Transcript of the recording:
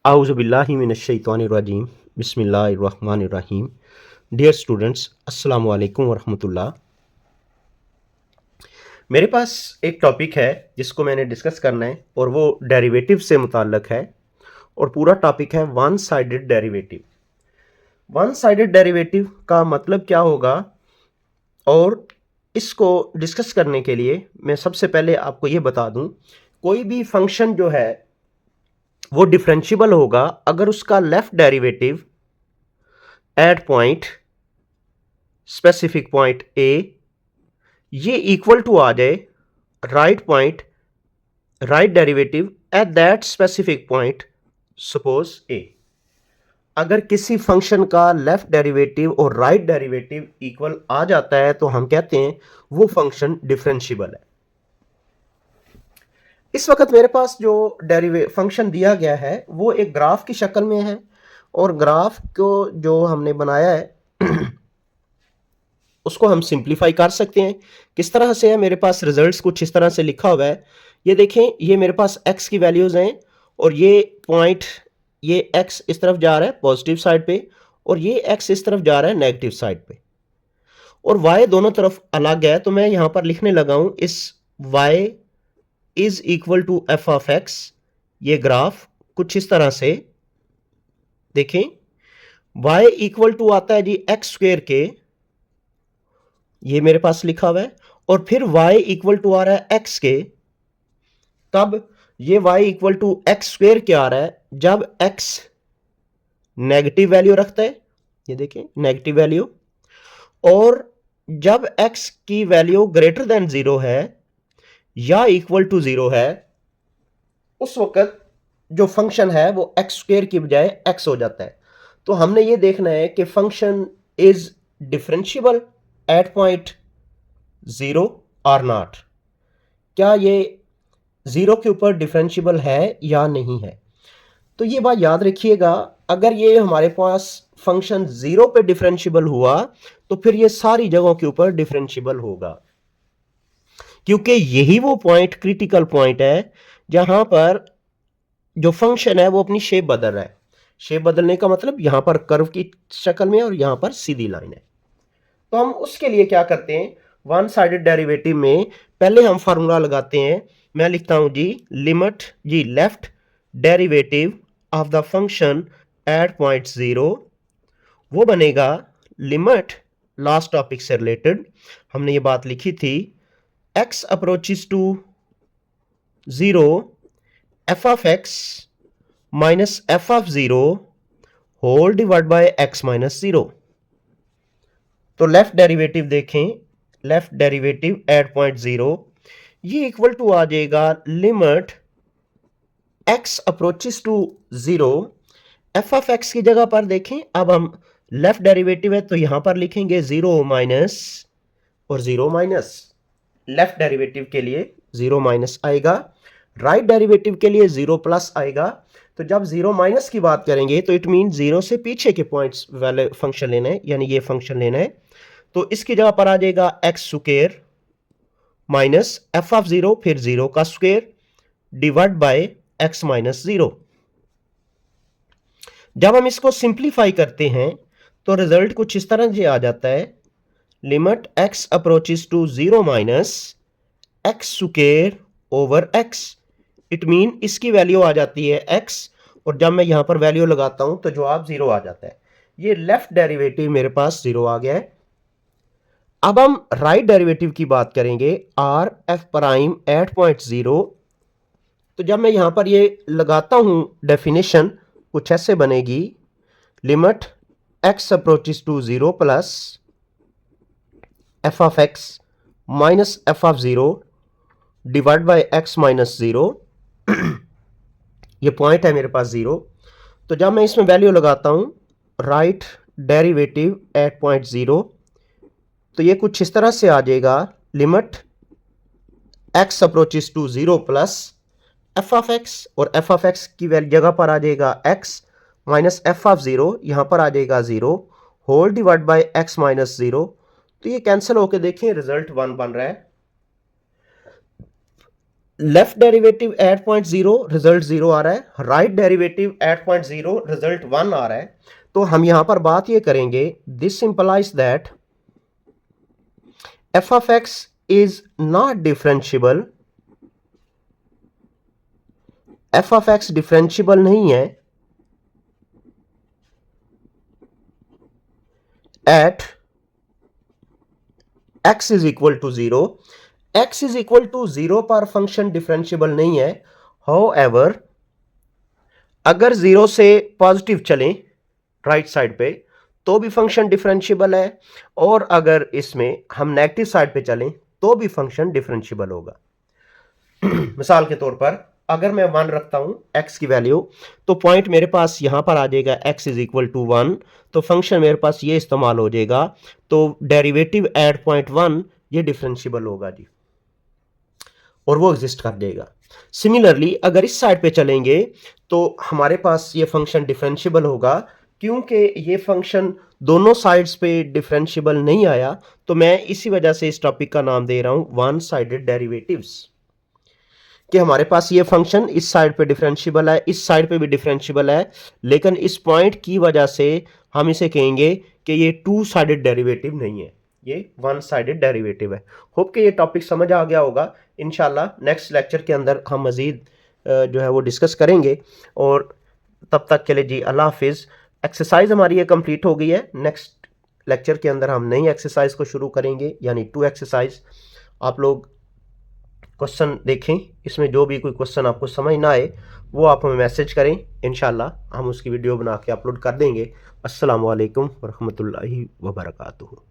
आउज़ुबिल्लाहिमिनश्शैतानिर्रजीम बिस्मिल्लाहिर्रहमानिर्रहीम। Dear students, अस्सलामु अलैकुम वरहमतुल्लाह। मेरे पास एक टॉपिक है जिसको मैंने डिस्कस करना है और वो डेरिवेटिव से मुताल्लिक है और पूरा टॉपिक है one sided derivative. One sided derivative का मतलब क्या होगा और इसको डिस्कस करने के लिए मैं सबसे पहले आपको ये बता दूं, कोई भी फंक्शन जो है वो डिफरेंशियबल होगा अगर उसका left derivative at point specific point A ये इक्वल टू आ जाए right derivative at that specific point suppose A. अगर किसी फंक्शन का लेफ्ट डेरिवेटिव और राइट डेरिवेटिव इक्वल आ जाता है तो हम कहते हैं वो फंक्शन डिफरेंशियबल है। इस वक्त मेरे पास जो फंक्शन दिया गया है वो एक ग्राफ की शक्ल में है और ग्राफ को जो हमने बनाया है उसको हम सिंप्लीफाई कर सकते हैं। किस तरह से है, मेरे पास रिजल्ट्स कुछ इस तरह से लिखा हुआ है। ये देखें, ये मेरे पास x की वैल्यूज हैं और ये पॉइंट, ये x इस तरफ जा रहा है पॉजिटिव साइड पे और ये x इस तरफ जा रहा है नेगेटिव साइड पे और y दोनों तरफ अलग है। तो मैं यहां पर लिखने लगा हूं इस y is equal to F of x। ये ग्राफ कुछ इस तरह से देखें, y इक्वल टू आता है जी एक्स स्क्वेयर के, ये मेरे पास लिखा हुआ है, और फिर y इक्वल टू आ रहा है x के। तब ये y equal to X square क्या आ रहा है जब x नेगेटिव वैल्यू रखता है, ये देखें नेगेटिव वैल्यू, और जब x की वैल्यू ग्रेटर देन 0 है या इक्वल टू 0 है उस वक्त जो फंक्शन है वो एक्स स्क्वेयर की बजाय x हो जाता है। तो हमने ये देखना है कि function is differentiable eight point 0 और नॉट, क्या ये 0 के ऊपर डिफरेंशियबल है या नहीं है। तो ये बात याद रखिएगा, अगर ये हमारे पास फंक्शन 0 पे डिफरेंशियबल हुआ तो फिर ये सारी जगहों के ऊपर डिफरेंशियबल होगा, क्योंकि यही वो पॉइंट क्रिटिकल पॉइंट है जहां पर जो फंक्शन है वो अपनी शेप बदल रहा है। शेप बदलने का मतलब यहां पर कर्व की शक्ल में और यहां पर सीधी लाइन है। तो हम उसके लिए क्या करते हैं, वन साइडेड डेरिवेटिव में पहले हम फार्मूला लगाते हैं। मैं लिखता हूं जी लिमिट जी left derivative of the function at point 0, वो बनेगा लिमिट, लास्ट टॉपिक से रिलेटेड हमने ये बात लिखी थी, x approaches to 0 f of x minus f of 0 whole divide by x minus 0। तो लेफ्ट डेरिवेटिव देखें, लेफ्ट डेरिवेटिव एट पॉइंट 0 ये इक्वल टू आ जाएगा limit x approaches to 0, f of x की जगह पर देखें, अब हम लेफ्ट डेरिवेटिव है तो यहां पर लिखेंगे 0 माइनस और 0 माइनस। लेफ्ट डेरिवेटिव के लिए 0 माइनस आएगा, राइट डेरिवेटिव के लिए 0 प्लस आएगा। तो जब 0 माइनस की बात करेंगे तो इट मीन 0 से पीछे के पॉइंट्स वाले फंक्शन लेना है, यानी ये फंक्शन लेना है। तो इसकी जगह पर आ जाएगा x square minus F of 0 फिर 0 का square divide by x minus 0। जब हम इसको सिंप्लीफाई करते हैं तो रिजल्ट कुछ इस तरह से आ जाता है, limit x approaches to 0 minus X square over x। It mean इसकी वैल्यू आ जाती है x और जब मैं यहां पर वैल्यू लगाता हूं तो जवाब 0 आ जाता है। ये लेफ्ट डेरिवेटिव मेरे पास 0 आ गया है। अब हम राइट डेरिवेटिव की बात करेंगे R F prime eight point 0। तो जब मैं यहां पर ये लगाता हूं डेफिनेशन कुछ ऐसे बनेगी, limit x approaches to 0 plus f of x minus f of 0 divide by x minus 0। ये पॉइंट है मेरे पास 0। तो जब मैं इसमें वैल्यू लगाता हूं राइट डेरिवेटिव एट पॉइंट 0 तो ये कुछ इस तरह से आ जाएगा, limit x approaches to 0 plus f of x, और f ऑफ x की जगह पर आ जाएगा x माइनस f ऑफ 0, यहां पर आ जाएगा 0 whole divide by x minus 0। तो ये कैंसिल होके देखें रिजल्ट 1 बन रहा है। Left derivative at point zero result 0 आ रहा है, right derivative at point zero result 1 आ रहा है। तो हम यहां पर बात ये करेंगे, this implies that F of X is not differentiable, F of X differentiable नहीं है at x is equal to zero. x is equal to zero पर फंक्शन डिफरेंशियबल नहीं है। हाउएवर अगर जीरो से पॉजिटिव चलें राइट साइड पे तो भी फंक्शन डिफरेंशियबल है, और अगर इसमें हम नेगेटिव साइड पे चलें तो भी फंक्शन डिफरेंशियबल होगा। मिसाल के तौर पर अगर मैं 1 रखता हूं x की वैल्यू, तो पॉइंट मेरे पास यहां पर आ जाएगा x इज इक्वल टू 1, तो फंक्शन मेरे पास ये इस्तेमाल हो जाएगा, तो डेरिवेटिव एट पॉइंट 1 ये डिफरेंशियबल होगा जी, और वो एग्जिस्ट कर देगा। सिमिलरली अगर इस साइड पे चलेंगे तो हमारे पास ये फंक्शन डिफरेंशियबल होगा, क्योंकि ये फंक्शन दोनों साइड्स पे डिफरेंशियबल नहीं आया, तो मैं इसी वजह से इस टॉपिक का नाम दे रहा हूं वन साइडेड डेरिवेटिव्स, कि हमारे पास ये फंक्शन इस साइड पे डिफरेंशियबल है, इस साइड पे भी डिफरेंशियबल है, लेकिन इस पॉइंट की वजह से हम इसे कहेंगे कि ये टू साइडेड डेरिवेटिव नहीं है, ये वन साइडेड डेरिवेटिव है। होप कि ये टॉपिक समझ आ गया होगा। इंशाल्लाह नेक्स्ट लेक्चर के अंदर हम मज़ीद जो है वो डिस्कस करेंगे, और तब तक के लिए जी अल्लाह हाफिज़। एक्सरसाइज हमारी ये कंप्लीट हो गई है। नेक्स्ट लेक्चर के अंदर हम नई एक्सरसाइज को शुरू करेंगे, यानी 2 एक्सरसाइज। आप लोग क्वेश्चन देखें, इसमें जो भी कोई क्वेश्चन आपको समझ ना आए वो आप हमें मैसेज करें, इंशाल्लाह हम उसकी वीडियो बना के अपलोड कर देंगे। अस्सलामु अलैकुम वरहमतुल्लाहि वबरकातुहू।